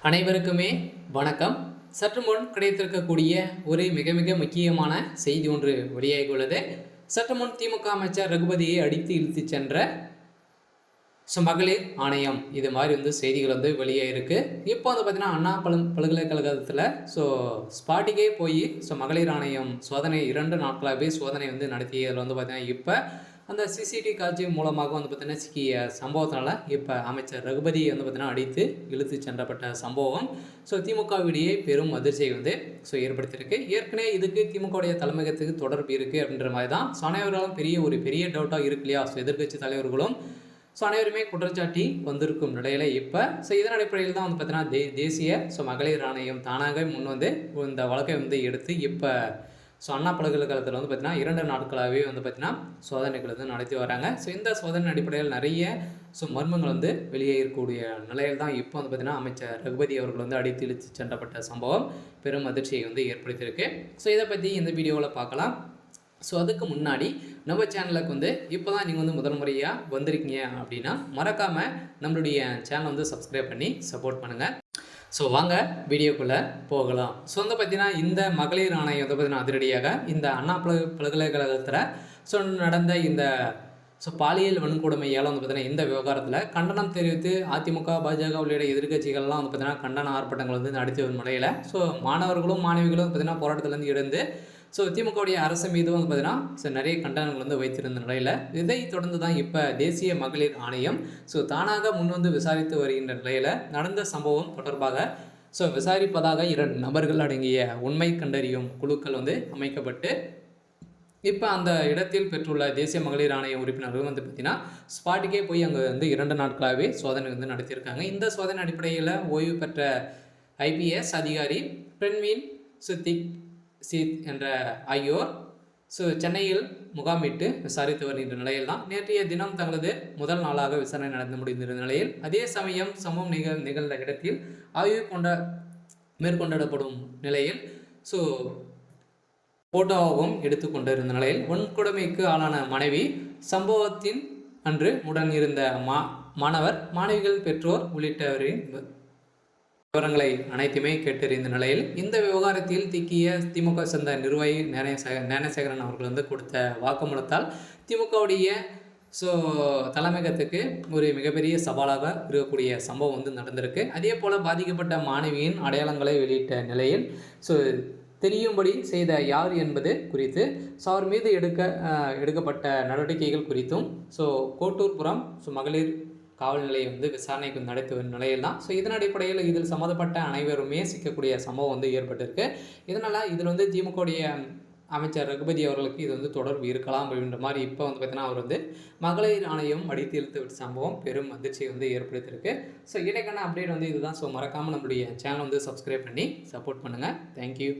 அனைவருக்குமே வணக்கம். சற்று முன் கிடைத்திருக்கக்கூடிய ஒரு மிக மிக முக்கியமான செய்தி ஒன்று வெளியாகியுள்ளது. சற்று முன் திமுக அமைச்சர் ரகுபதியை அடித்து இழுத்து சென்ற மகளிர் ஆணையம் இது மாதிரி செய்திகள் வெளியாகிருக்கு. இப்போ பார்த்தீங்கன்னா அண்ணா பல்கலைக்கழகத்தில் ஸ்பாட்டுக்கே போய் மகளிர் ஆணையம் சோதனை 2 நாட்களாகவே சோதனை நடத்தியதில் பார்த்தீங்கன்னா இப்போ அந்த சிசிடிவி காட்சி மூலமாக பார்த்தீங்கன்னா சிக்கிய சம்பவத்தினால இப்போ அமைச்சர் ரகுபதியை பார்த்தீங்கன்னா அடித்து இழுத்து சென்றப்பட்ட சம்பவம் திமுகவிடையே பெரும் அதிர்ச்சியை ஏற்படுத்தியிருக்கு. ஏற்கனவே இதுக்கு திமுகவுடைய தலைமையகத்துக்கு தொடர்பு இருக்குது அப்படின்ற மாதிரி தான் அனைவராலும் பெரிய டவுட்டாக இருக்கு இல்லையா. எதிர்கட்சி தலைவர்களும் அனைவருமே குற்றச்சாட்டி வந்திருக்கும் நிலையில் இப்போ இதன் அடிப்படையில் தான் பார்த்தீங்கன்னா தேசிய மகளிர் ஆணையம் தானாக முன் இந்த வழக்கை எடுத்து இப்போ அண்ணா பல்கலைக்கழகத்தில் பார்த்தீங்கன்னா 2 நாட்களாகவே பார்த்தீங்கன்னா சோதனைகள் நடத்தி வராங்க. இந்த சோதனை அடிப்படையில் நிறைய மர்மங்கள் வெளியே இருக்கக்கூடிய நிலையில் தான் இப்போ பார்த்தீங்கன்னா அமைச்சர் ரகுபதி அவர்கள் அடித்து இழுத்து சென்றப்பட்ட சம்பவம் பெரும் அதிர்ச்சியை ஏற்படுத்தியிருக்கு. இதை பற்றி இந்த வீடியோவில் பார்க்கலாம். அதுக்கு முன்னாடி நம்ம சேனலுக்கு இப்போ தான் நீங்கள் முதல் முறையாக வந்திருக்கீங்க அப்படின்னா மறக்காமல் நம்மளுடைய சேனலை சப்ஸ்கிரைப் பண்ணி சப்போர்ட் பண்ணுங்கள். வாங்க வீடியோக்குள்ளே போகலாம். பார்த்தீங்கன்னா இந்த மகளிர் ஆணையம் பார்த்தீங்கன்னா அதிரடியாக இந்த அண்ணா பல்கலைக்கழகத்தில் நடந்த இந்த பாலியல் வன்கொடுமையால் பார்த்தீங்கன்னா இந்த விவகாரத்தில் கண்டனம் தெரிவித்து அதிமுக பாஜக உள்ளிட்ட எதிர்கட்சிகள்லாம் பார்த்தீங்கன்னா கண்டன ஆர்ப்பாட்டங்கள் நடத்தி வரும் நிலையில் மாணவர்களும் மாணவிகளும் பார்த்தீங்கன்னா போராட்டத்திலேருந்து இருந்து திமுகவுடைய அரசு மீது பார்த்தீங்கன்னா நிறைய கண்டனங்கள் வைத்திருந்த நிலையில் இதை தொடர்ந்து தான் இப்போ தேசிய மகளிர் ஆணையம் தானாக முன் விசாரித்து வருகின்ற நிலையில் நடந்த சம்பவம் தொடர்பாக விசாரிப்பதாக 2 நபர்கள் அடங்கிய உண்மை கண்டறியும் குழுக்கள் அமைக்கப்பட்டு இப்போ அந்த இடத்தில் பெற்றுள்ள தேசிய மகளிர் ஆணைய உறுப்பினர்கள் பார்த்தீங்கன்னா ஸ்பாட்டுக்கே போய் அங்கே 2 நாட்களாகவே சோதனை நடத்தியிருக்காங்க. இந்த சோதனை அடிப்படையில் ஓய்வு பெற்ற ஐபிஎஸ் அதிகாரி பிரன்வீன் சித்திக் சீத் என்ற ஆகியோர் சென்னையில் முகாமிட்டு விசாரித்து வருகின்ற நிலையில் தான் நேற்றைய தினம் தங்களது முதல் நாளாக விசாரணை நடந்து முடிந்திருந்த நிலையில் அதே சமயம் சம்பவம் நிகழ்ந்த இடத்தில் ஆய்வு மேற்கொண்டிடப்படும் நிலையில் போட்டோவும் எடுத்துக்கொண்டிருந்த நிலையில் வன்கொடுமைக்கு ஆளான மனைவி சம்பவத்தின் அன்று உடன் இருந்த மாணவர் மாணவிகள் பெற்றோர் உள்ளிட்டவரின் விவரங்களை அனைத்துமே கேட்டறிந்த நிலையில் இந்த விவகாரத்தில் திமுக சேர்ந்த நிர்வாகி ஞானசேகரன் அவர்கள் கொடுத்த வாக்குமூலத்தால் திமுகவுடைய தலைமையகத்துக்கு ஒரு மிகப்பெரிய சவாலாக இருக்கக்கூடிய சம்பவம் நடந்திருக்கு. அதே போல் பாதிக்கப்பட்ட மாணவியின் அடையாளங்களை வெளியிட்ட நிலையில் தெரியும்படி செய்த யார் என்பது குறித்து அவர் மீது எடுக்கப்பட்ட நடவடிக்கைகள் குறித்தும் கோட்டூர்புரம் மகளிர் காவல் நிலையம் விசாரணைக்கு நடத்தி வரும் நிலையில் தான் இதன் அடிப்படையில் இதில் சம்மந்தப்பட்ட அனைவருமே சிக்கக்கூடிய சம்பவம் ஏற்பட்டிருக்கு. இதனால் இதில் திமுகவுடைய அமைச்சர் ரகுபதி அவர்களுக்கு இது தொடர்பு இருக்கலாம் அப்படின்ற மாதிரி இப்போ பார்த்தீங்கன்னா அவர் மகளிர் ஆணையம் அடித்து இழுத்து விட்ட சம்பவம் பெரும் அதிர்ச்சியை ஏற்படுத்தியிருக்கு. இடைக்கான அப்டேட் இதுதான். மறக்காமல் நம்மளுடைய சேனல் சப்ஸ்கிரைப் பண்ணி சப்போர்ட் பண்ணுங்கள். தேங்க்யூ.